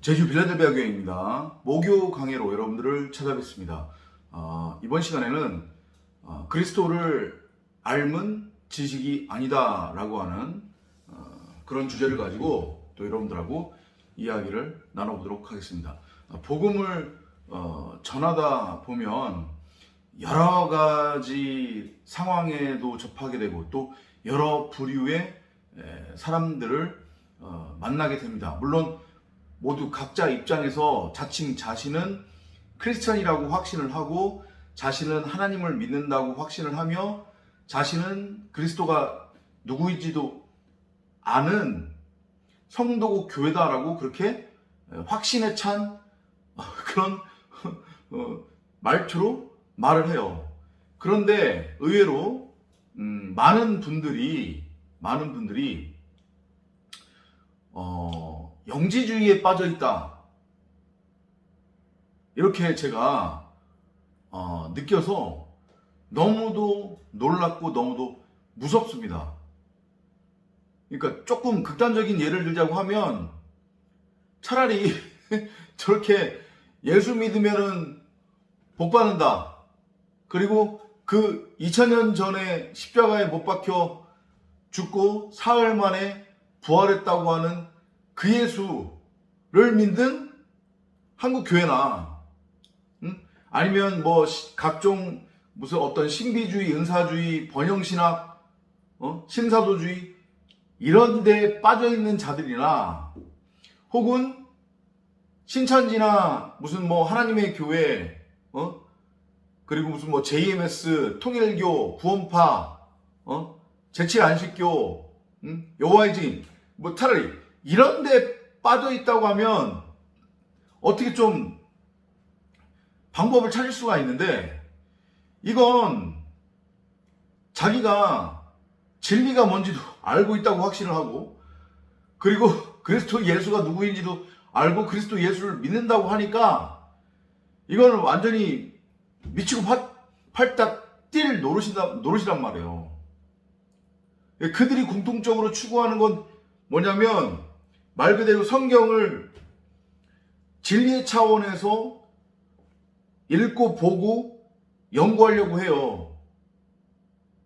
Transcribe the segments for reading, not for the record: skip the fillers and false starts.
제주 빌라델비아 교회입니다. 모교 강해로 여러분들을 찾아뵙습니다. 이번 시간에는 그리스도를 알면 지식이 아니다 라고 하는 그런 주제를 가지고 또 여러분들하고 이야기를 나눠보도록 하겠습니다. 복음을 전하다 보면 여러 가지 상황에도 접하게 되고 또 여러 부류의 사람들을 만나게 됩니다. 물론 모두 각자 입장에서 자칭 자신은 크리스천이라고 확신을 하고 자신은 하나님을 믿는다고 확신을 하며 자신은 그리스도가 누구인지도 아는 성도고 교회다라고 그렇게 확신에 찬 그런 말투로 말을 해요. 그런데 의외로 많은 분들이 영지주의에 빠져 있다 이렇게 제가 느껴서 너무도 놀랍고 너무도 무섭습니다. 그러니까 조금 극단적인 예를 들자고 하면 차라리 저렇게 예수 믿으면은 복 받는다, 그리고 그 2000년 전에 십자가에 못 박혀 죽고 사흘 만에 부활했다고 하는 그 예수를 믿는 한국 교회나 아니면 뭐 각종 무슨 어떤 신비주의, 은사주의, 번영신학, 신사도주의 이런 데 빠져있는 자들이나 혹은 신천지나 무슨 뭐 하나님의 교회, 그리고 무슨 뭐 JMS, 통일교, 구원파, 제7안식교, 여호와의 증인, 뭐 차라리 이런 데 빠져 있다고 하면 어떻게 좀 방법을 찾을 수가 있는데, 이건 자기가 진리가 뭔지도 알고 있다고 확신을 하고, 그리고 그리스도 예수가 누구인지도 알고 그리스도 예수를 믿는다고 하니까 이거는 완전히 미치고 팔딱 뛸 노릇이란 말이에요. 그들이 공통적으로 추구하는 건 뭐냐면 말 그대로 성경을 진리의 차원에서 읽고 보고 연구하려고 해요.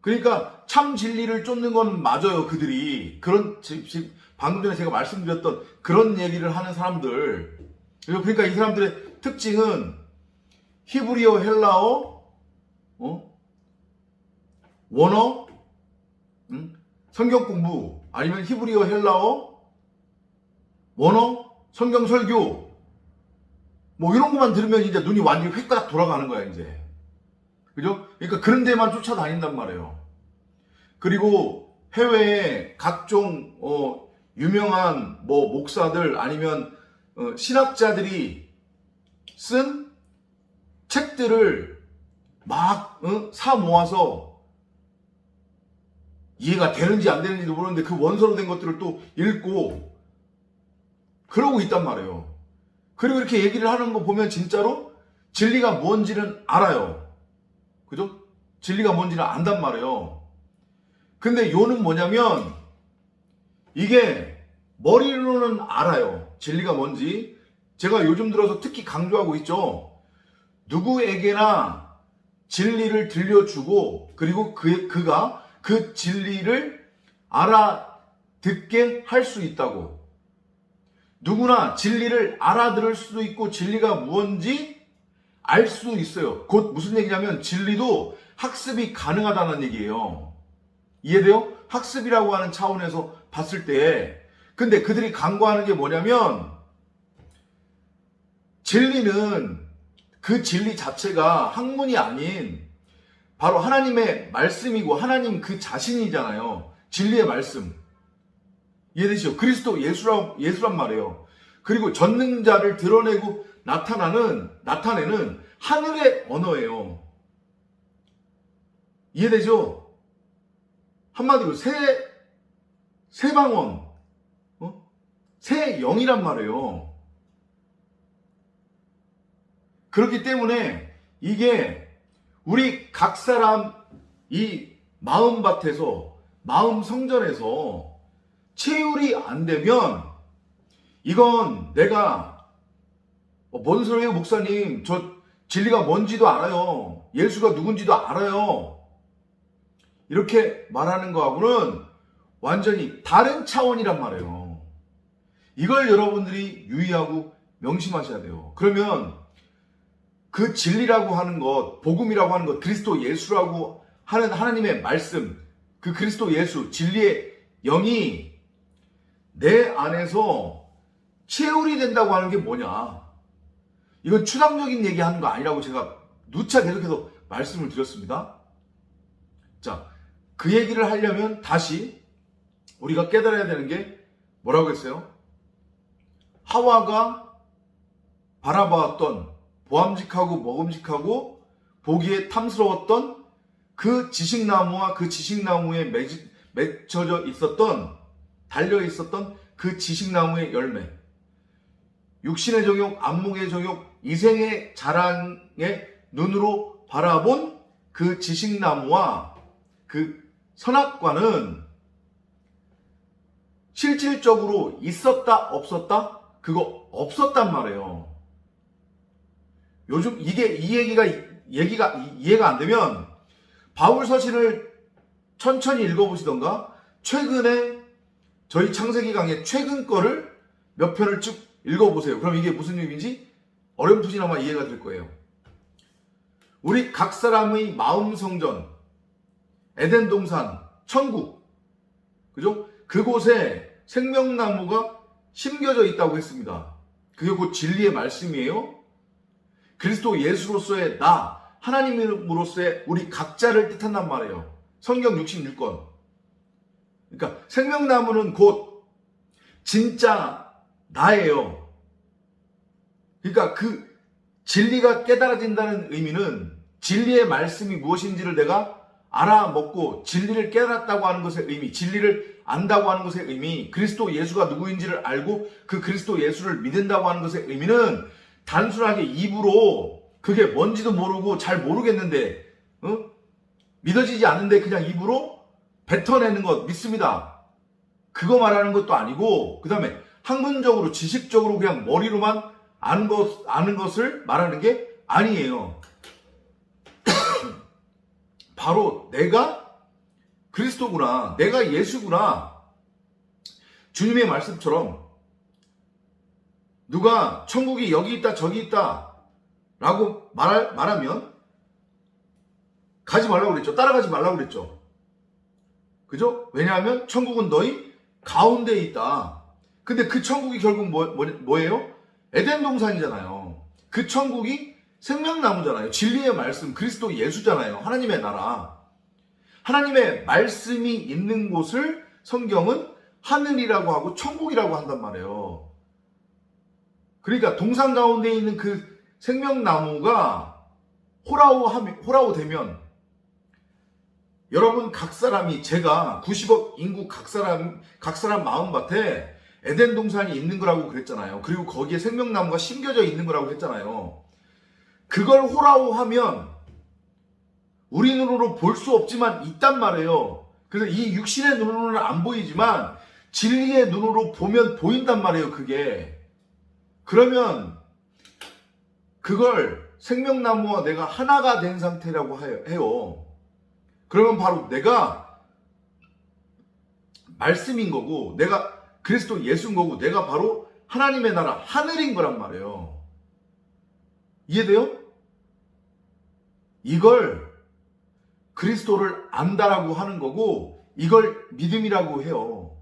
그러니까 참 진리를 쫓는 건 맞아요. 그들이 방금 전에 제가 말씀드렸던 그런 얘기를 하는 사람들. 그러니까 이 사람들의 특징은 히브리어, 헬라어, 원어, 성경 공부, 아니면 히브리어, 헬라어, 원어, 성경 설교, 뭐 이런 것만 들으면 이제 눈이 완전히 획딱 돌아가는 거야, 이제. 그죠? 그러니까 그런 데만 쫓아다닌단 말이에요. 그리고 해외에 각종 유명한 뭐 목사들 아니면 신학자들이 쓴 책들을 막 사 모아서 이해가 되는지 안 되는지도 모르는데 그 원서로 된 것들을 또 읽고 그러고 있단 말이에요. 그리고 이렇게 얘기를 하는 거 보면 진짜로 진리가 뭔지는 알아요. 그죠? 진리가 뭔지는 안단 말이에요. 근데 요는 뭐냐면 이게 머리로는 알아요. 진리가 뭔지. 제가 요즘 들어서 특히 강조하고 있죠. 누구에게나 진리를 들려주고 그리고 그가 그 진리를 알아듣게 할 수 있다고. 누구나 진리를 알아들을 수도 있고 진리가 무엇인지 알 수 있어요. 곧 무슨 얘기냐면 진리도 학습이 가능하다는 얘기예요. 이해돼요? 학습이라고 하는 차원에서 봤을 때. 근데 그들이 강구하는 게 뭐냐면 진리는 그 진리 자체가 학문이 아닌 바로 하나님의 말씀이고 하나님 그 자신이잖아요. 진리의 말씀. 이해되시죠? 그리스도 예수란 말이에요. 그리고 전능자를 드러내고 나타내는 하늘의 언어예요. 이해되죠? 한마디로 새 방언, 새 영이란 말이에요. 그렇기 때문에 이게 우리 각 사람 이 마음밭에서, 마음 성전에서 체휼이 안 되면 이건 내가 뭔 소리예요, 목사님? 저 진리가 뭔지도 알아요. 예수가 누군지도 알아요. 이렇게 말하는 거하고는 완전히 다른 차원이란 말이에요. 이걸 여러분들이 유의하고 명심하셔야 돼요. 그러면 그 진리라고 하는 것, 복음이라고 하는 것, 그리스도 예수라고 하는 하나님의 말씀, 그 그리스도 예수, 진리의 영이 내 안에서 체울이 된다고 하는 게 뭐냐? 이건 추상적인 얘기하는 거 아니라고 제가 누차 계속해서 말씀을 드렸습니다. 자, 그 얘기를 하려면 다시 우리가 깨달아야 되는 게 뭐라고 했어요? 하와가 바라보았던 보암직하고 먹음직하고 보기에 탐스러웠던 그 지식나무와 그 지식나무에 맺혀져 있었던, 달려 있었던 그 지식나무의 열매, 육신의 정욕, 안목의 정욕, 이생의 자랑의 눈으로 바라본 그 지식나무와 그 선악과는 실질적으로 있었다 없었다? 그거 없었단 말이에요. 요즘 이 얘기가 이해가 안 되면 바울 서신을 천천히 읽어보시던가, 최근에 저희 창세기 강의 최근 거를 몇 편을 쭉 읽어보세요. 그럼 이게 무슨 의미인지 어렴풋이나마 이해가 될 거예요. 우리 각 사람의 마음 성전, 에덴 동산, 천국, 그죠? 그곳에 생명나무가 심겨져 있다고 했습니다. 그게 곧 진리의 말씀이에요. 그리스도 예수로서의 나, 하나님으로서의 우리 각자를 뜻한단 말이에요. 성경 66권. 그러니까 생명나무는 곧 진짜 나예요. 그러니까 그 진리가 깨달아진다는 의미는 진리의 말씀이 무엇인지를 내가 알아먹고 진리를 깨달았다고 하는 것의 의미, 진리를 안다고 하는 것의 의미, 그리스도 예수가 누구인지를 알고 그 그리스도 예수를 믿는다고 하는 것의 의미는 단순하게 입으로 그게 뭔지도 모르고 잘 모르겠는데 믿어지지 않는데 그냥 입으로 뱉어내는 것 믿습니다. 그거 말하는 것도 아니고, 그 다음에 학문적으로 지식적으로 그냥 머리로만 아는 것을 말하는 게 아니에요. 바로 내가 그리스도구나, 내가 예수구나. 주님의 말씀처럼 누가 천국이 여기 있다 저기 있다 라고 말하면 가지 말라고 그랬죠. 따라가지 말라고 그랬죠. 그죠? 왜냐하면 천국은 너희 가운데에 있다. 근데 그 천국이 결국 뭐예요? 에덴 동산이잖아요. 그 천국이 생명나무잖아요. 진리의 말씀, 그리스도 예수잖아요. 하나님의 나라. 하나님의 말씀이 있는 곳을 성경은 하늘이라고 하고 천국이라고 한단 말이에요. 그러니까 동산 가운데 있는 그 생명나무가 호라오 되면 여러분 각 사람이, 제가 90억 인구 각 사람 마음밭에 에덴 동산이 있는 거라고 그랬잖아요. 그리고 거기에 생명나무가 심겨져 있는 거라고 했잖아요. 그걸 호라오하면 우리 눈으로 볼 수 없지만 있단 말이에요. 그래서 이 육신의 눈으로는 안 보이지만 진리의 눈으로 보면 보인단 말이에요. 그게. 그러면 그걸 생명나무와 내가 하나가 된 상태라고 해요. 그러면 바로 내가 말씀인 거고, 내가 그리스도 예수인 거고, 내가 바로 하나님의 나라 하늘인 거란 말이에요. 이해돼요? 이걸 그리스도를 안다라고 하는 거고, 이걸 믿음이라고 해요.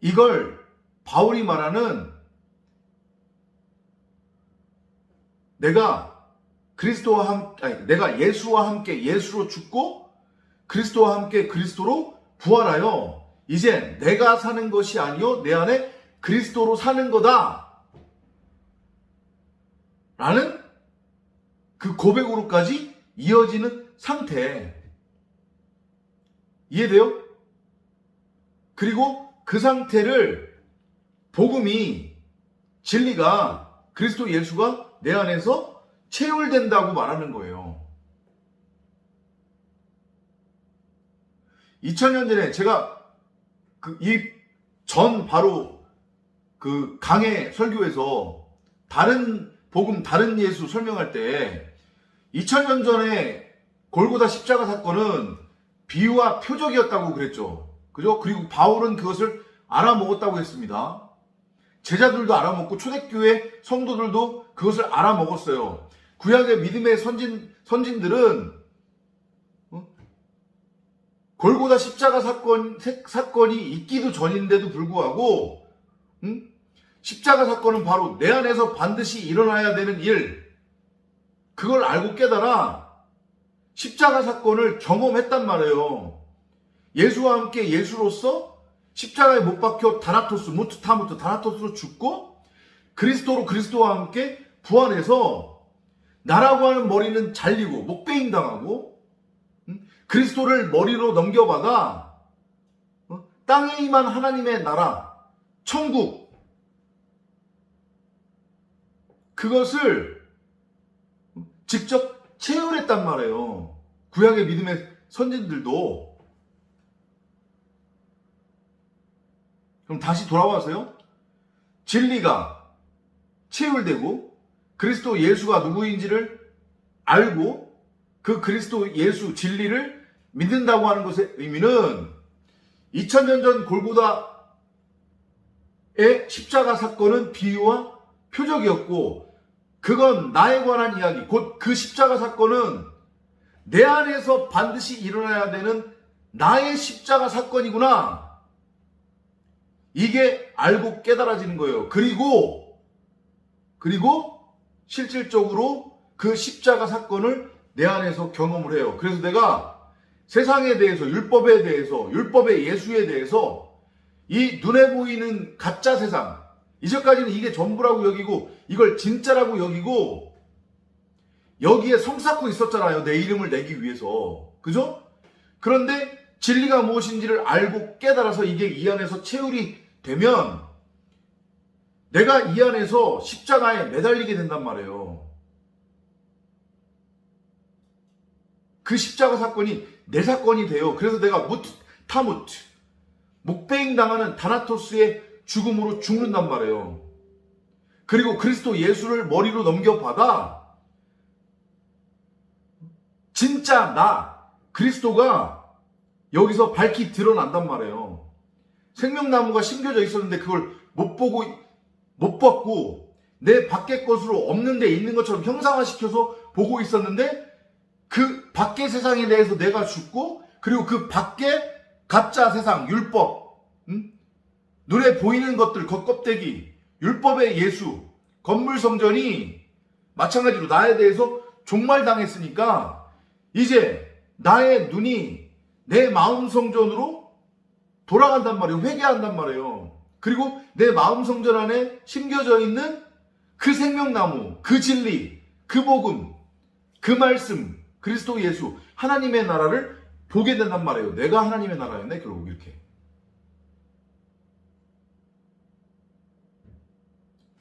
이걸 바울이 말하는 내가 내가 예수와 함께 예수로 죽고 그리스도와 함께 그리스도로 부활하여 이제 내가 사는 것이 아니요 내 안에 그리스도로 사는 거다 라는 그 고백으로까지 이어지는 상태. 이해돼요? 그리고 그 상태를 복음이, 진리가, 그리스도 예수가 내 안에서 체울된다고 말하는 거예요. 2000년 전에 제가 바로 그 강해 설교에서 다른 복음, 다른 예수 설명할 때 2000년 전에 골고다 십자가 사건은 비유와 표적이었다고 그랬죠. 그죠? 그리고 바울은 그것을 알아먹었다고 했습니다. 제자들도 알아먹고 초대교회 성도들도 그것을 알아먹었어요. 구약의 믿음의 선진들은 골고다 십자가 사건이 있기도 전인데도 불구하고 십자가 사건은 바로 내 안에서 반드시 일어나야 되는 일, 그걸 알고 깨달아 십자가 사건을 경험했단 말이에요. 예수와 함께 예수로서 십자가에 못 박혀 다나토스, 무트타무트, 다나토스로 죽고 그리스도와 함께 부활해서 나라고 하는 머리는 잘리고 목베임 당하고 그리스도를 머리로 넘겨받아 땅에 임한 하나님의 나라, 천국, 그것을 직접 체험했단 말이에요. 구약의 믿음의 선진들도. 그럼 다시 돌아와서요. 진리가 체휼되고 그리스도 예수가 누구인지를 알고 그 그리스도 예수 진리를 믿는다고 하는 것의 의미는 2000년 전 골고다의 십자가 사건은 비유와 표적이었고 그건 나에 관한 이야기, 곧 그 십자가 사건은 내 안에서 반드시 일어나야 되는 나의 십자가 사건이구나. 이게 알고 깨달아지는 거예요. 그리고 실질적으로 그 십자가 사건을 내 안에서 경험을 해요. 그래서 내가 세상에 대해서, 율법에 대해서, 율법의 예수에 대해서 이 눈에 보이는 가짜 세상, 이제까지는 이게 전부라고 여기고 이걸 진짜라고 여기고 여기에 성 쌓고 있었잖아요. 내 이름을 내기 위해서. 그죠? 그런데 진리가 무엇인지를 알고 깨달아서 이게 이 안에서 체휼이 되면 내가 이 안에서 십자가에 매달리게 된단 말이에요. 그 십자가 사건이 내 사건이 돼요. 그래서 내가 타무트, 목베임 당하는 다나토스의 죽음으로 죽는단 말이에요. 그리고 그리스도 예수를 머리로 넘겨받아 진짜 나, 그리스도가 여기서 밝히 드러난단 말이에요. 생명나무가 심겨져 있었는데 그걸 못 봤고 내 밖의 것으로 없는 데 있는 것처럼 형상화시켜서 보고 있었는데 그 밖의 세상에 대해서 내가 죽고 그리고 그 밖의 가짜 세상, 율법, 눈에 보이는 것들, 겉껍데기, 율법의 예수, 건물 성전이 마찬가지로 나에 대해서 종말당했으니까 이제 나의 눈이 내 마음 성전으로 돌아간단 말이에요. 회개한단 말이에요. 그리고 내 마음 성전 안에 심겨져 있는 그 생명나무, 그 진리, 그 복음, 그 말씀, 그리스도 예수, 하나님의 나라를 보게 된단 말이에요. 내가 하나님의 나라였네, 결국 이렇게.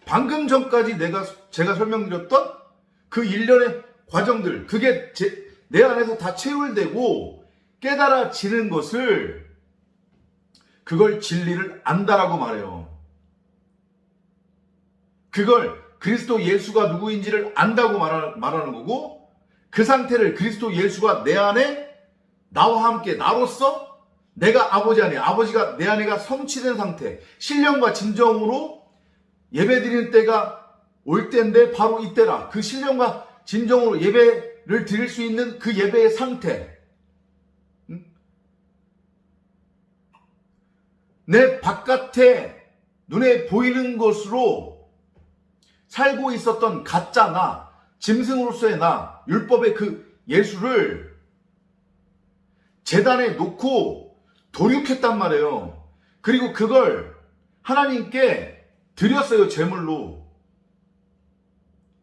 방금 전까지 제가 설명드렸던 그 일련의 과정들, 그게 내 안에서 다 체휼되고 깨달아지는 것을, 그걸 진리를 안다라고 말해요. 그걸 그리스도 예수가 누구인지를 안다고 말하는 거고, 그 상태를 그리스도 예수가 내 안에 나와 함께 나로서 내가 아버지 안에, 아버지가 내 안에가 성취된 상태, 신령과 진정으로 예배드리는 때가 올 때인데 바로 이때라. 그 신령과 진정으로 예배를 드릴 수 있는 그 예배의 상태, 내 바깥에 눈에 보이는 것으로 살고 있었던 가짜 나, 짐승으로서의 나, 율법의 그 예수를 제단에 놓고 돌육했단 말이에요. 그리고 그걸 하나님께 드렸어요, 제물로.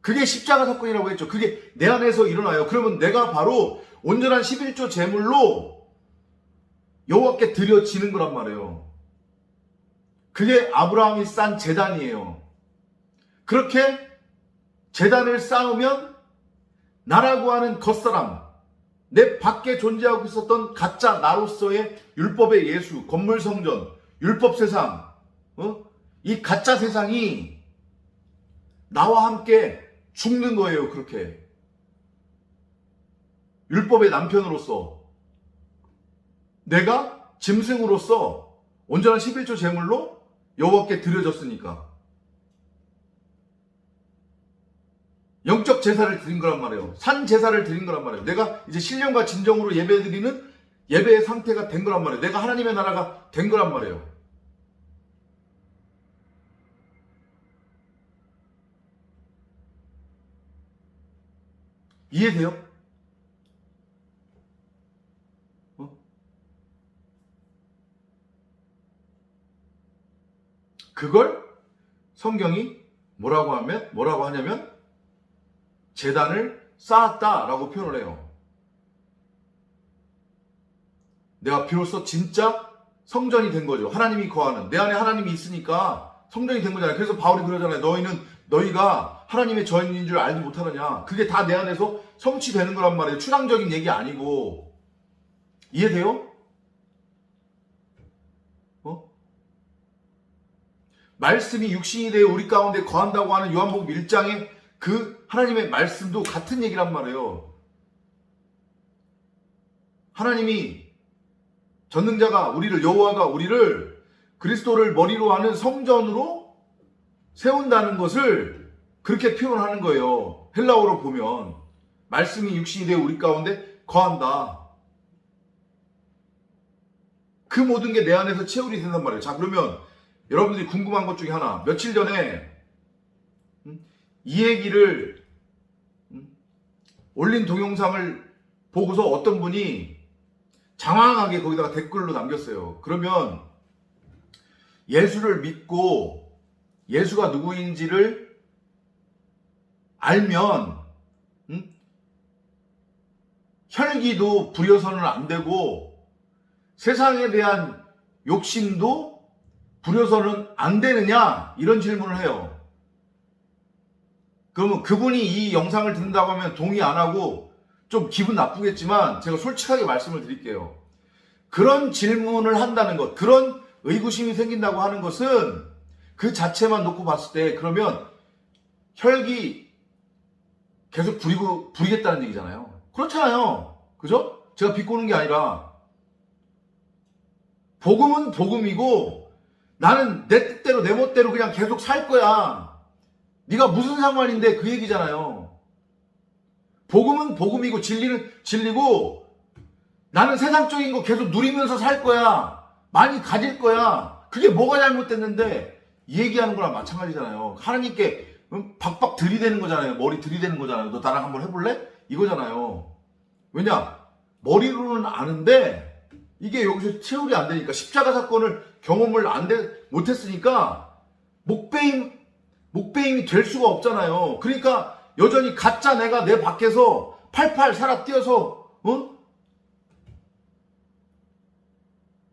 그게 십자가 사건이라고 했죠. 그게 내 안에서 일어나요. 그러면 내가 바로 온전한 11조 제물로 여호와께 드려지는 거란 말이에요. 그게 아브라함이 쌓은 제단이에요. 그렇게 제단을 쌓으면 나라고 하는 겉사람, 내 밖에 존재하고 있었던 가짜 나로서의 율법의 예수, 건물 성전, 율법 세상, 이 가짜 세상이 나와 함께 죽는 거예요. 그렇게 율법의 남편으로서, 내가 짐승으로서 온전한 11조 제물로 여호와께 드려졌으니까 영적 제사를 드린 거란 말이에요. 산 제사를 드린 거란 말이에요. 내가 이제 신령과 진정으로 예배 드리는 예배의 상태가 된 거란 말이에요. 내가 하나님의 나라가 된 거란 말이에요. 이해돼요? 그걸 성경이 뭐라고 하냐면 제단을 쌓았다라고 표현을 해요. 내가 비로소 진짜 성전이 된 거죠. 하나님이 거하는, 내 안에 하나님이 있으니까 성전이 된 거잖아요. 그래서 바울이 그러잖아요. 너희가 하나님의 전인 줄 알지 못하느냐. 그게 다 내 안에서 성취되는 거란 말이에요. 추상적인 얘기 아니고. 이해돼요? 말씀이 육신이 되어 우리 가운데 거한다고 하는 요한복음 1장의 그 하나님의 말씀도 같은 얘기란 말이에요. 하나님이 전능자가 여호와가 우리를 그리스도를 머리로 하는 성전으로 세운다는 것을 그렇게 표현하는 거예요. 헬라어로 보면 말씀이 육신이 되어 우리 가운데 거한다. 그 모든 게 내 안에서 채울이 된단 말이에요. 자, 그러면 여러분들이 궁금한 것 중에 하나. 며칠 전에 이 얘기를 올린 동영상을 보고서 어떤 분이 장황하게 거기다가 댓글로 남겼어요. 그러면 예수를 믿고 예수가 누구인지를 알면 혈기도 부려서는 안 되고 세상에 대한 욕심도 부려서는 안 되느냐? 이런 질문을 해요. 그러면 그분이 이 영상을 듣는다고 하면 동의 안 하고 좀 기분 나쁘겠지만 제가 솔직하게 말씀을 드릴게요. 그런 질문을 한다는 것, 그런 의구심이 생긴다고 하는 것은 그 자체만 놓고 봤을 때 그러면 혈기 계속 부리겠다는 얘기잖아요. 그렇잖아요. 그죠? 제가 비꼬는 게 아니라 복음은 복음이고 나는 내 뜻대로 내 멋대로 그냥 계속 살 거야. 네가 무슨 상관인데 그 얘기잖아요. 복음은 복음이고 진리는 진리고 나는 세상적인 거 계속 누리면서 살 거야. 많이 가질 거야. 그게 뭐가 잘못됐는데 이 얘기하는 거랑 마찬가지잖아요. 하나님께 박박 들이대는 거잖아요. 머리 들이대는 거잖아요. 너 나랑 한번 해볼래? 이거잖아요. 왜냐? 머리로는 아는데 이게 여기서 채울이 안 되니까 십자가 사건을 경험을 못했으니까 목배임이 될 수가 없잖아요. 그러니까 여전히 가짜 내가 내 밖에서 팔팔 살아 뛰어서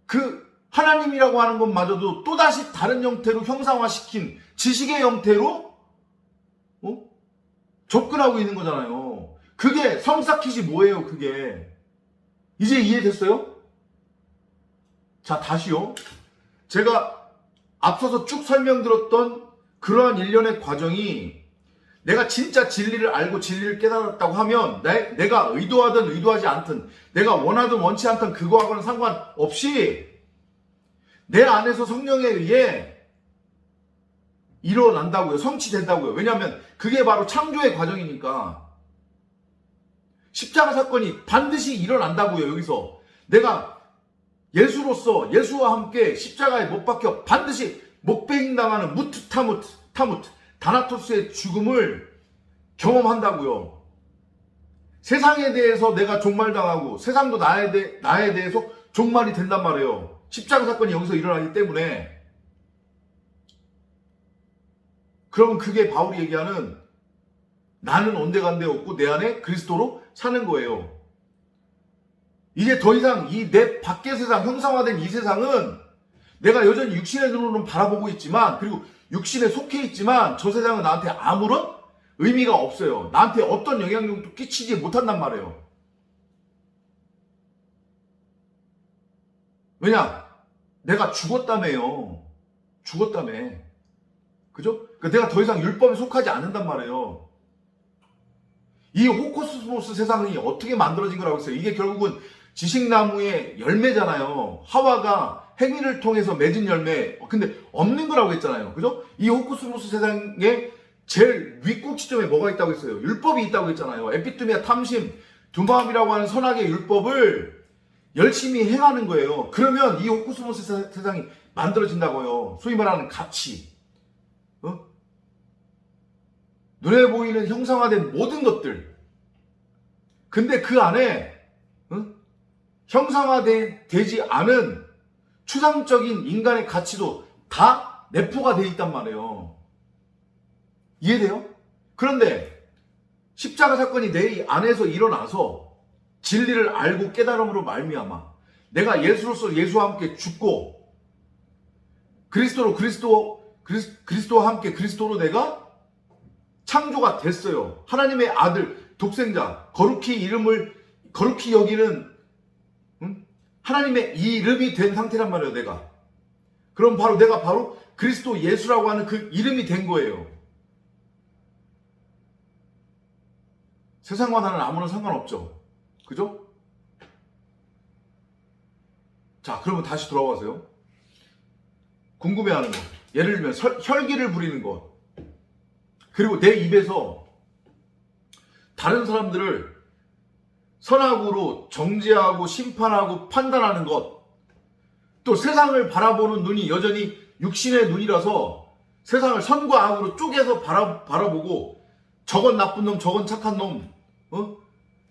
그 하나님이라고 하는 것마저도 또다시 다른 형태로 형상화시킨 지식의 형태로 접근하고 있는 거잖아요. 그게 성사킷이 뭐예요? 그게 이제 이해됐어요? 자, 다시요. 제가 앞서서 쭉 설명드렸던 그러한 일련의 과정이 내가 진짜 진리를 알고 진리를 깨달았다고 하면 내가 의도하든 의도하지 않든 내가 원하든 원치 않든 그거하고는 상관없이 내 안에서 성령에 의해 일어난다고요. 성취된다고요. 왜냐하면 그게 바로 창조의 과정이니까. 십자가 사건이 반드시 일어난다고요. 여기서 내가 예수로서 예수와 함께 십자가에 못 박혀 반드시 목베잉당하는 타무트 다나토스의 죽음을 경험한다고요. 세상에 대해서 내가 종말당하고 세상도 나에 대해서 종말이 된단 말이에요. 십자가 사건이 여기서 일어나기 때문에. 그러면 그게 바울이 얘기하는 나는 온데간데 없고 내 안에 그리스도로 사는 거예요. 이제 더 이상 이 내 밖의 세상, 형상화된 이 세상은 내가 여전히 육신의 눈으로는 바라보고 있지만, 그리고 육신에 속해 있지만 저 세상은 나한테 아무런 의미가 없어요. 나한테 어떤 영향력도 끼치지 못한단 말이에요. 왜냐? 내가 죽었다며요. 죽었다며. 그죠? 그러니까 내가 더 이상 율법에 속하지 않는단 말이에요. 이 호코스모스 세상이 어떻게 만들어진 거라고 했어요? 이게 결국은 지식나무의 열매잖아요. 하와가 행위를 통해서 맺은 열매. 근데 없는 거라고 했잖아요. 그죠? 이 호코스모스 세상에 제일 윗꼭지점에 뭐가 있다고 했어요? 율법이 있다고 했잖아요. 에피투미아 탐심, 두마음이라고 하는 선악의 율법을 열심히 행하는 거예요. 그러면 이 호코스모스 세상이 만들어진다고요. 소위 말하는 가치. 눈에 보이는 형상화된 모든 것들. 근데 그 안에 형상화되지 않은 추상적인 인간의 가치도 다 내포가 돼 있단 말이에요. 이해돼요? 그런데 십자가 사건이 내 안에서 일어나서 진리를 알고 깨달음으로 말미암아 내가 예수로서 예수와 함께 죽고 그리스도와 함께 그리스도로 내가 창조가 됐어요. 하나님의 아들, 독생자, 거룩히 여기는 하나님의 이름이 된 상태란 말이에요, 내가. 그럼 내가 바로 그리스도 예수라고 하는 그 이름이 된 거예요. 세상과 나는 아무런 상관없죠. 그죠? 자, 그러면 다시 돌아와서요. 궁금해하는 것. 예를 들면 혈기를 부리는 것. 그리고 내 입에서 다른 사람들을 선악으로 정죄하고 심판하고 판단하는 것. 또 세상을 바라보는 눈이 여전히 육신의 눈이라서 세상을 선과 악으로 쪼개서 바라보고 저건 나쁜 놈, 저건 착한 놈.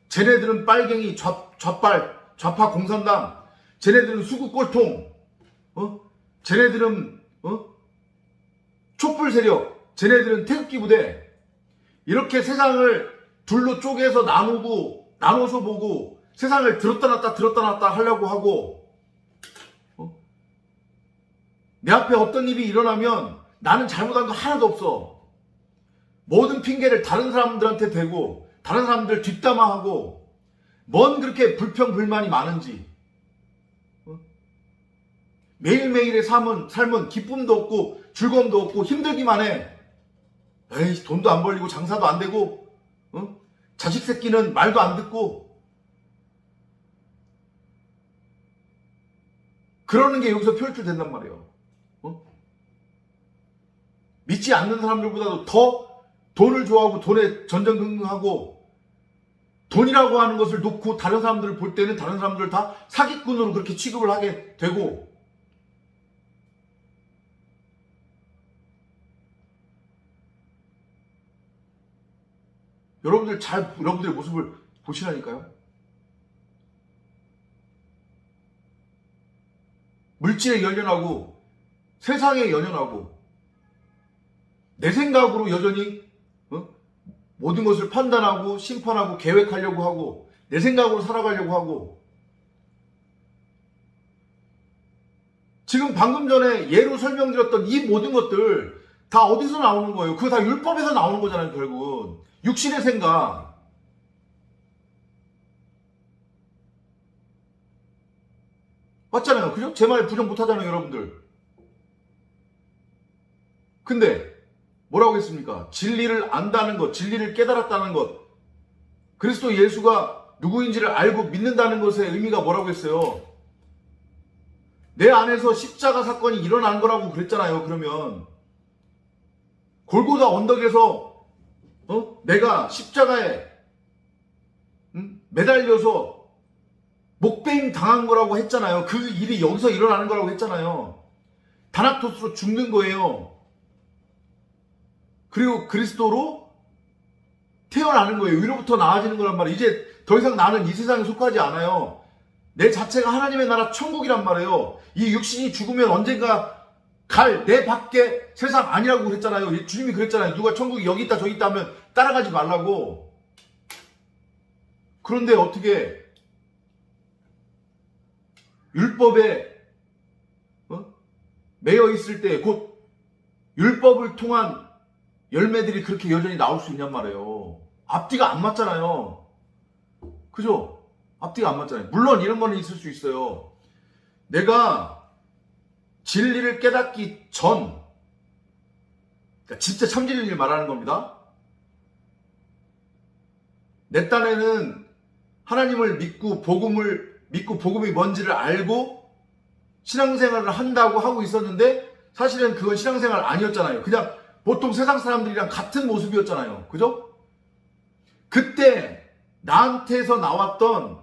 쟤네들은 빨갱이, 좌파 공산당. 쟤네들은 수구 꼴통. 쟤네들은 촛불 세력. 쟤네들은 태극기 부대. 이렇게 세상을 둘로 쪼개서 나눠서 보고 세상을 들었다 놨다 하려고 하고 내 앞에 어떤 일이 일어나면 나는 잘못한 거 하나도 없어. 모든 핑계를 다른 사람들한테 대고 다른 사람들 뒷담화하고 뭔 그렇게 불평불만이 많은지. 매일매일의 삶은 기쁨도 없고 즐거움도 없고 힘들기만 해. 에이, 돈도 안 벌리고 장사도 안 되고 자식 새끼는 말도 안 듣고 그러는 게 여기서 표출된단 말이에요. 믿지 않는 사람들보다도 더 돈을 좋아하고 돈에 전전긍긍하고 돈이라고 하는 것을 놓고 다른 사람들을 볼 때는 다른 사람들을 다 사기꾼으로 그렇게 취급을 하게 되고 여러분들의 모습을 보시라니까요. 물질에 연연하고 세상에 연연하고 내 생각으로 여전히 모든 것을 판단하고 심판하고 계획하려고 하고 내 생각으로 살아가려고 하고 지금 방금 전에 예로 설명드렸던 이 모든 것들 다 어디서 나오는 거예요? 그거 다 율법에서 나오는 거잖아요. 결국은 육신의 생각. 맞잖아요. 그죠? 제 말 부정 못하잖아요. 여러분들. 근데 뭐라고 했습니까? 진리를 안다는 것, 진리를 깨달았다는 것, 그리스도 예수가 누구인지를 알고 믿는다는 것의 의미가 뭐라고 했어요? 내 안에서 십자가 사건이 일어난 거라고 그랬잖아요. 그러면 골고다 언덕에서 내가 십자가에 매달려서 목베임 당한 거라고 했잖아요. 그 일이 여기서 일어나는 거라고 했잖아요. 다나토스로 죽는 거예요. 그리고 그리스도로 태어나는 거예요. 위로부터 나아지는 거란 말이에요. 이제 더 이상 나는 이 세상에 속하지 않아요. 내 자체가 하나님의 나라 천국이란 말이에요. 이 육신이 죽으면 언젠가 갈 내 밖에 세상 아니라고 그랬잖아요. 주님이 그랬잖아요. 누가 천국이 여기 있다 저기 있다 하면 따라가지 말라고. 그런데 어떻게 율법에 매여 있을 때 곧 율법을 통한 열매들이 그렇게 여전히 나올 수 있냔 말이에요. 앞뒤가 안 맞잖아요. 그죠? 앞뒤가 안 맞잖아요. 물론 이런 거는 있을 수 있어요. 내가 진리를 깨닫기 전 그러니까 진짜 참 진리를 말하는 겁니다. 내 딴에는 하나님을 믿고 복음이 뭔지를 알고 신앙생활을 한다고 하고 있었는데 사실은 그건 신앙생활 아니었잖아요. 그냥 보통 세상 사람들이랑 같은 모습이었잖아요. 그죠? 그때 나한테서 나왔던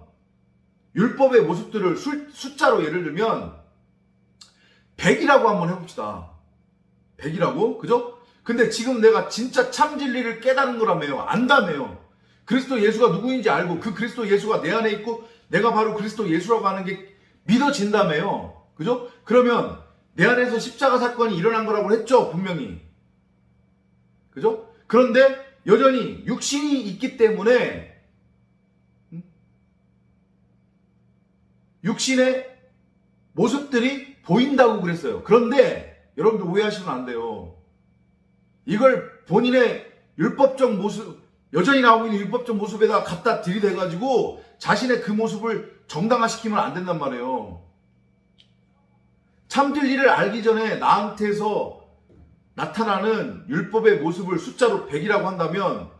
율법의 모습들을 숫자로 예를 들면 100이라고 한번 해봅시다. 100이라고? 그죠? 근데 지금 내가 진짜 참 진리를 깨달은 거라며요. 안다며요. 그리스도 예수가 누구인지 알고 그 그리스도 예수가 내 안에 있고 내가 바로 그리스도 예수라고 하는 게 믿어진다며요. 그죠? 그러면 내 안에서 십자가 사건이 일어난 거라고 했죠. 분명히. 그죠? 그런데 여전히 육신이 있기 때문에 육신의 모습들이 보인다고 그랬어요. 그런데 여러분들 오해하시면 안 돼요. 이걸 본인의 율법적 모습, 여전히 나오고 있는 율법적 모습에다 갖다 들이대가지고 자신의 그 모습을 정당화시키면 안 된단 말이에요. 참 진리를 알기 전에 나한테서 나타나는 율법의 모습을 숫자로 100이라고 한다면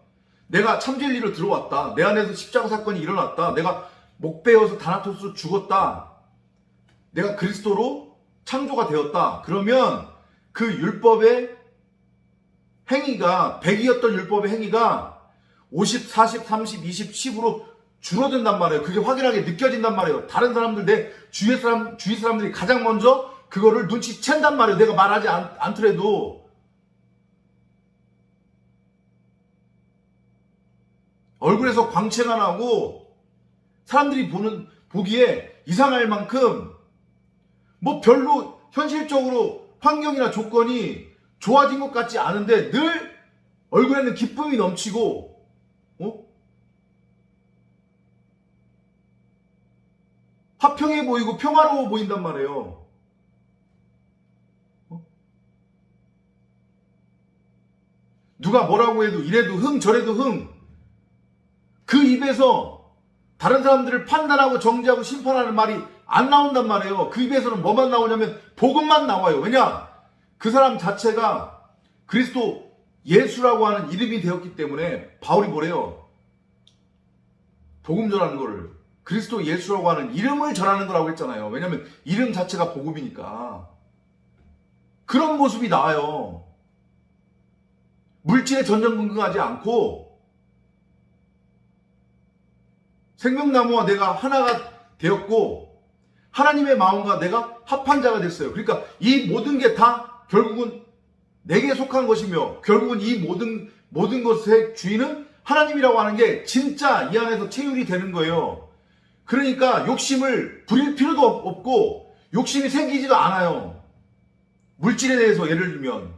내가 참 진리로 들어왔다. 내 안에서 십자가 사건이 일어났다. 내가 목베어서 다나토스 죽었다. 내가 그리스도로 창조가 되었다. 그러면 그 율법의 행위가 100이었던 율법의 행위가 50, 40, 30, 20, 10으로 줄어든단 말이에요. 그게 확연하게 느껴진단 말이에요. 다른 사람들, 내 주위 사람들이 가장 먼저 그거를 눈치챈단 말이에요. 내가 말하지 않더라도. 얼굴에서 광채가 나고 사람들이 보기에 이상할 만큼 뭐 별로 현실적으로 환경이나 조건이 좋아진 것 같지 않은데 늘 얼굴에는 기쁨이 넘치고 화평해 보이고 평화로워 보인단 말이에요. 누가 뭐라고 해도 이래도 흥 저래도 흥. 그 입에서 다른 사람들을 판단하고 정죄하고 심판하는 말이 안 나온단 말이에요. 그 입에서는 뭐만 나오냐면 복음만 나와요. 왜냐? 그 사람 자체가 그리스도 예수라고 하는 이름이 되었기 때문에 바울이 뭐래요? 복음 전하는 거를 그리스도 예수라고 하는 이름을 전하는 거라고 했잖아요. 왜냐하면 이름 자체가 복음이니까. 그런 모습이 나와요. 물질에 전전긍긍하지 않고 생명나무와 내가 하나가 되었고 하나님의 마음과 내가 합한 자가 됐어요. 그러니까 이 모든 게 다 결국은 내게 속한 것이며 결국은 이 모든 것의 주인은 하나님이라고 하는 게 진짜 이 안에서 체휼이 되는 거예요. 그러니까 욕심을 부릴 필요도 없고 욕심이 생기지도 않아요. 물질에 대해서 예를 들면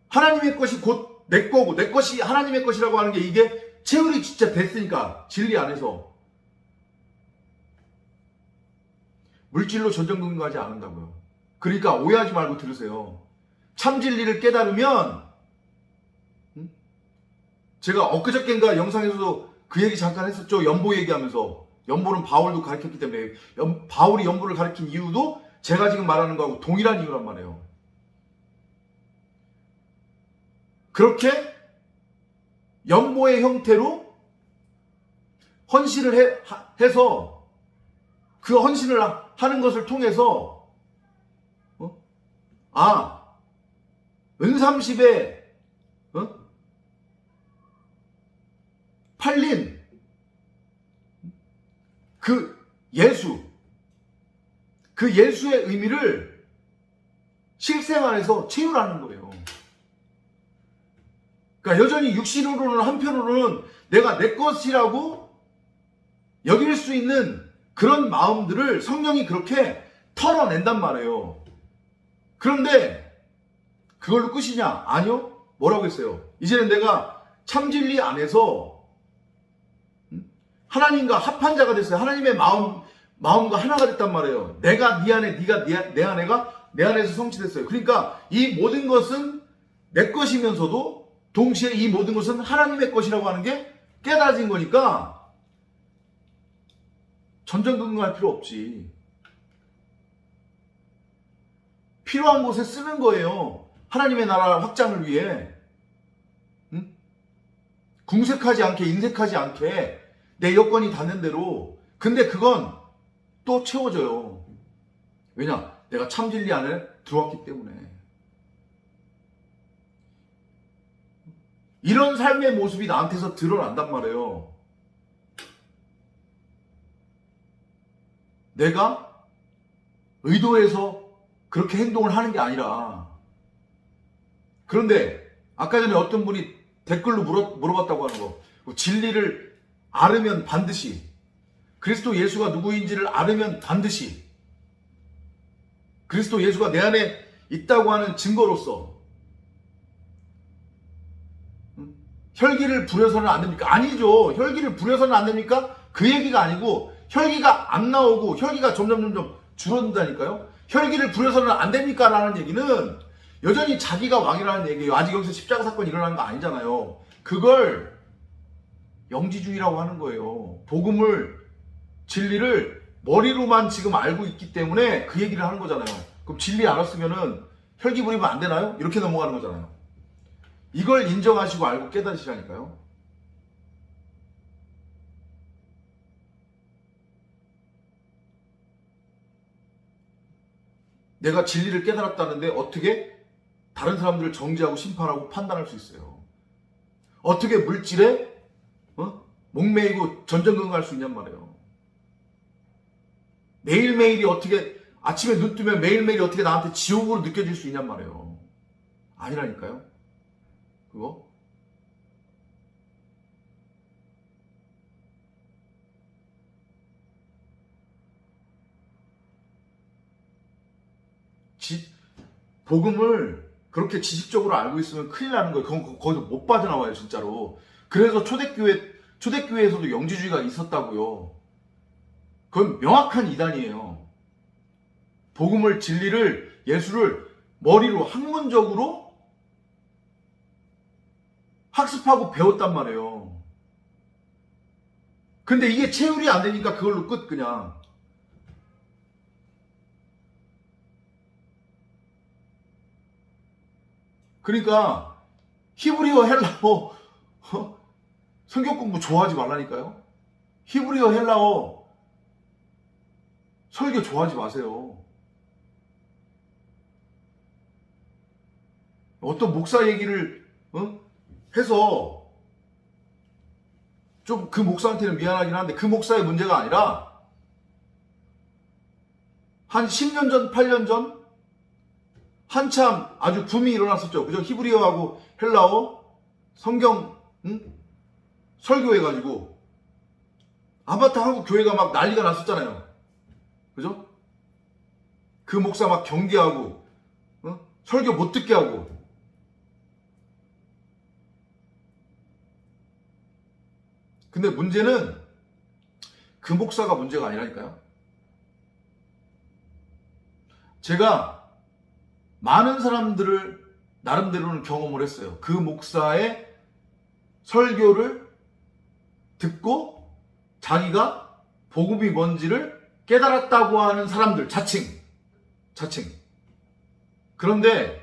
하나님의 것이 곧 내 거고 내 것이 하나님의 것이라고 하는 게 이게 체휼이 진짜 됐으니까 진리 안에서 물질로 전전긍긍하지 않는다고요. 그러니까 오해하지 말고 들으세요. 참 진리를 깨달으면 제가 엊그저께인가 영상에서도 그 얘기 잠깐 했었죠. 연보 얘기하면서. 연보는 바울도 가르쳤기 때문에 바울이 연보를 가르친 이유도 제가 지금 말하는 거하고 동일한 이유란 말이에요. 그렇게 연보의 형태로 헌신을 해서 그 헌신을 하는 것을 통해서 은삼십에 팔린 그 예수의 의미를 실생활에서 체휼하는 거예요. 그러니까 여전히 육신으로는 한편으로는 내가 내 것이라고 여길 수 있는 그런 마음들을 성령이 그렇게 털어낸단 말이에요. 그런데 그걸로 끝이냐? 아니요. 뭐라고 했어요? 이제는 내가 참진리 안에서 하나님과 합한 자가 됐어요. 하나님의 마음과 하나가 됐단 말이에요. 내가 네 안에, 네가 내 안에가 내 안에서 성취됐어요. 그러니까 이 모든 것은 내 것이면서도 동시에 이 모든 것은 하나님의 것이라고 하는 게 깨달아진 거니까 전전긍긍할 필요 없지. 필요한 곳에 쓰는 거예요. 하나님의 나라 확장을 위해. 응? 궁색하지 않게, 인색하지 않게 내 여건이 닿는 대로. 근데 그건 또 채워져요. 왜냐? 내가 참 진리 안에 들어왔기 때문에. 이런 삶의 모습이 나한테서 드러난단 말이에요. 내가 의도해서 그렇게 행동을 하는 게 아니라. 그런데 아까 전에 어떤 분이 댓글로 물어봤다고 하는 거. 진리를 알으면 반드시, 그리스도 예수가 누구인지를 알으면 반드시, 그리스도 예수가 내 안에 있다고 하는 증거로서 혈기를 부려서는 안 됩니까? 아니죠. 혈기를 부려서는 안 됩니까? 그 얘기가 아니고, 혈기가 안 나오고 혈기가 점점 줄어든다니까요. 혈기를 부려서는 안 됩니까? 라는 얘기는 여전히 자기가 왕이라는 얘기예요. 아직 여기서 십자가 사건이 일어나는 거 아니잖아요. 그걸 영지주의라고 하는 거예요. 복음을, 진리를 머리로만 지금 알고 있기 때문에 그 얘기를 하는 거잖아요. 그럼 진리 알았으면은 혈기 부리면 안 되나요? 이렇게 넘어가는 거잖아요. 이걸 인정하시고 알고 깨달으시라니까요. 내가 진리를 깨달았다는데 어떻게 다른 사람들을 정죄하고 심판하고 판단할 수 있어요? 어떻게 물질에 목매이고 전전긍긍할 수 있냔 말이에요. 매일매일이 어떻게, 아침에 눈 뜨면 매일매일이 어떻게 나한테 지옥으로 느껴질 수 있냔 말이에요. 아니라니까요. 그거? 복음을 그렇게 지식적으로 알고 있으면 큰일 나는 거예요. 그건 거기서 못 빠져나와요, 진짜로. 그래서 초대교회에서도 영지주의가 있었다고요. 그건 명확한 이단이에요. 복음을, 진리를, 예수를 머리로 학문적으로 학습하고 배웠단 말이에요. 근데 이게 체율이 안 되니까 그걸로 끝, 그냥. 그러니까 히브리어, 헬라어 성경 공부 좋아하지 말라니까요. 히브리어, 헬라어 설교 좋아하지 마세요. 어떤 목사 얘기를 해서 좀 그 목사한테는 미안하긴 한데 그 목사의 문제가 아니라 한 10년 전, 8년 전 한참 아주 붐이 일어났었죠. 그죠? 히브리어하고 헬라어 성경 설교해가지고 아마타 한국 교회가 막 난리가 났었잖아요. 그죠? 그 목사 막 경계하고 설교 못 듣게 하고. 근데 문제는 그 목사가 문제가 아니라니까요. 제가 많은 사람들을 나름대로는 경험을 했어요. 그 목사의 설교를 듣고 자기가 복음이 뭔지를 깨달았다고 하는 사람들, 자칭. 그런데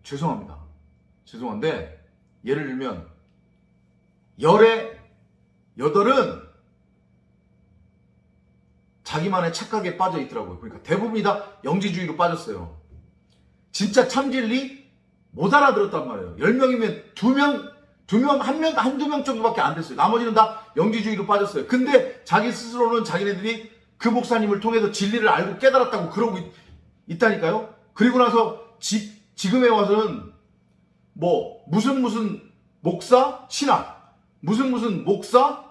죄송한데 예를 들면 열의 8은 자기만의 착각에 빠져 있더라고요. 그러니까 대부분이 다 영지주의로 빠졌어요. 진짜 참진리 못 알아들었단 말이에요. 10명이면 2명, 한두 명 정도밖에 안 됐어요. 나머지는 다 영지주의로 빠졌어요. 근데 자기 스스로는 자기네들이 그 목사님을 통해서 진리를 알고 깨달았다고 그러고 있다니까요. 그리고 나서 지금에 와서는 뭐 무슨 목사 신학, 무슨 목사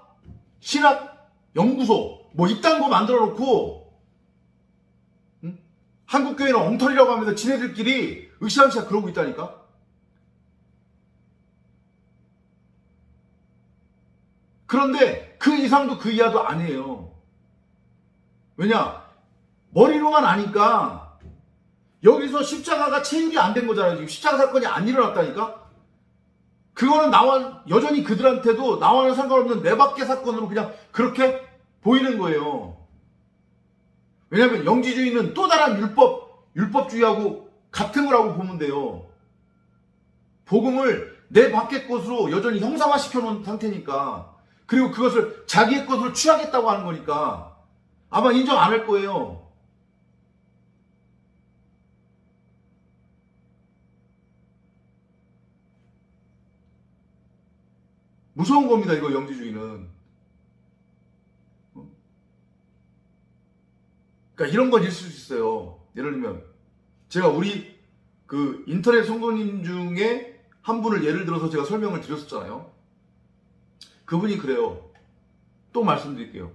신학 연구소 뭐 이딴 거 만들어 놓고 한국교회는 엉터리라고 하면서 지네들끼리 으쌰으쌰 그러고 있다니까. 그런데 그 이상도 그 이하도 아니에요. 왜냐? 머리로만 아니까 여기서 십자가가 체육이 안 된 거잖아요. 지금 십자가 사건이 안 일어났다니까. 그거는 나와 여전히 그들한테도 나와는 상관없는 내 밖의 사건으로 그냥 그렇게 보이는 거예요. 왜냐하면 영지주의는 또 다른 율법주의하고 같은 거라고 보면 돼요. 복음을 내 밖의 것으로 여전히 형상화시켜 놓은 상태니까, 그리고 그것을 자기의 것으로 취하겠다고 하는 거니까 아마 인정 안 할 거예요. 무서운 겁니다, 이거 영지주의는. 그러니까 이런 건 있을 수 있어요. 예를 들면 제가 우리 그 인터넷 성도님 중에 한 분을 예를 들어서 제가 설명을 드렸었잖아요. 그분이 그래요. 또 말씀드릴게요.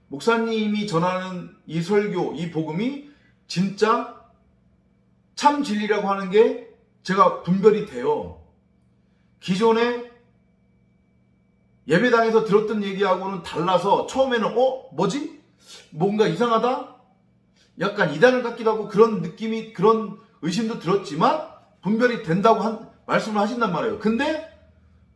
목사님이 전하는 이 설교, 이 복음이 진짜 참 진리라고 하는 게 제가 분별이 돼요. 기존에 예배당에서 들었던 얘기하고는 달라서 처음에는 뭐지? 뭔가 이상하다? 약간 이단을 같기도 하고 그런 느낌이, 그런 의심도 들었지만 분별이 된다고 말씀을 하신단 말이에요. 근데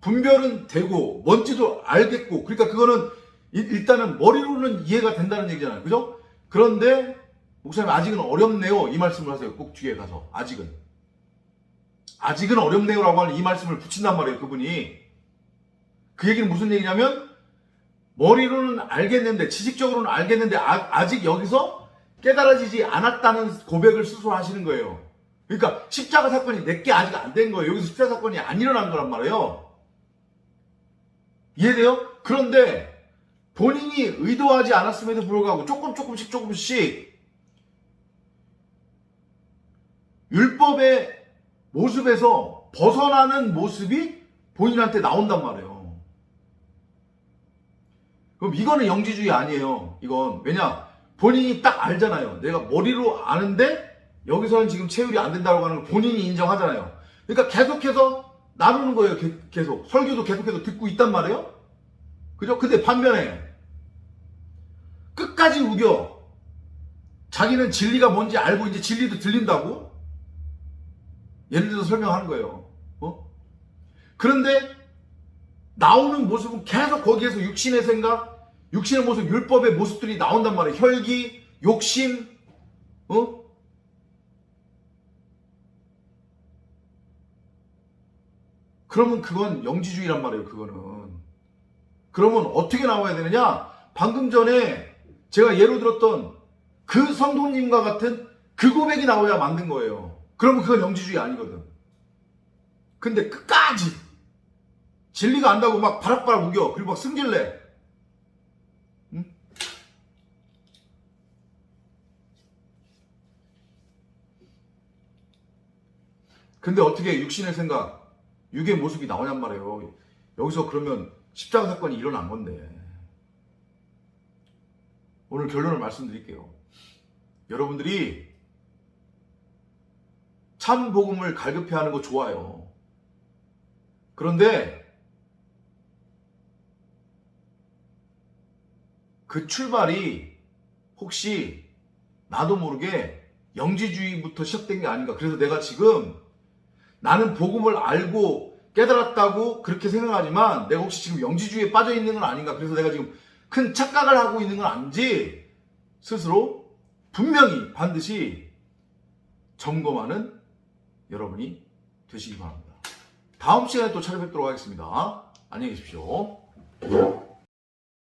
분별은 되고 뭔지도 알겠고, 그러니까 그거는 일단은 머리로는 이해가 된다는 얘기잖아요. 그죠? 그런데 목사님 아직은 어렵네요, 이 말씀을 하세요. 꼭 뒤에 가서 아직은 어렵네요 라고 하는 이 말씀을 붙인단 말이에요. 그분이. 그 얘기는 무슨 얘기냐면 머리로는 알겠는데, 지식적으로는 알겠는데 아직 여기서 깨달아지지 않았다는 고백을 스스로 하시는 거예요. 그러니까 십자가 사건이 내게 아직 안 된 거예요. 여기서 십자가 사건이 안 일어난 거란 말이에요. 이해돼요? 그런데 본인이 의도하지 않았음에도 불구하고 조금씩 율법의 모습에서 벗어나는 모습이 본인한테 나온단 말이에요. 그럼 이거는 영지주의 아니에요. 이건 왜냐? 본인이 딱 알잖아요. 내가 머리로 아는데 여기서는 지금 체율이 안 된다고 하는 걸 본인이 인정하잖아요. 그러니까 계속해서 나누는 거예요. 계속 설교도 계속해서 듣고 있단 말이에요. 그죠? 근데 반면에 끝까지 우겨. 자기는 진리가 뭔지 알고 이제 진리도 들린다고? 예를 들어서 설명하는 거예요. 그런데 나오는 모습은 계속 거기에서 육신의 생각, 육신의 모습, 율법의 모습들이 나온단 말이에요. 혈기, 욕심, 그러면 그건 영지주의란 말이에요. 그거는. 그러면 어떻게 나와야 되느냐? 방금 전에 제가 예로 들었던 그 성도님과 같은 그 고백이 나와야 만든 거예요. 그러면 그건 영지주의 아니거든. 근데 끝까지 진리가 안다고 막 바락바락 우겨. 그리고 막 승질내. 응? 근데 어떻게 육신의 생각, 육의 모습이 나오냔 말이에요. 여기서 그러면 십자가 사건이 일어난 건데. 오늘 결론을 말씀드릴게요. 여러분들이 참 복음을 갈급해하는 거 좋아요. 그런데 그 출발이 혹시 나도 모르게 영지주의부터 시작된 게 아닌가. 그래서 내가 지금 나는 복음을 알고 깨달았다고 그렇게 생각하지만 내가 혹시 지금 영지주의에 빠져 있는 건 아닌가. 그래서 내가 지금 큰 착각을 하고 있는 건 아닌지 스스로 분명히 반드시 점검하는 여러분이 되시기 바랍니다. 다음 시간에 또 찾아뵙도록 하겠습니다. 안녕히 계십시오.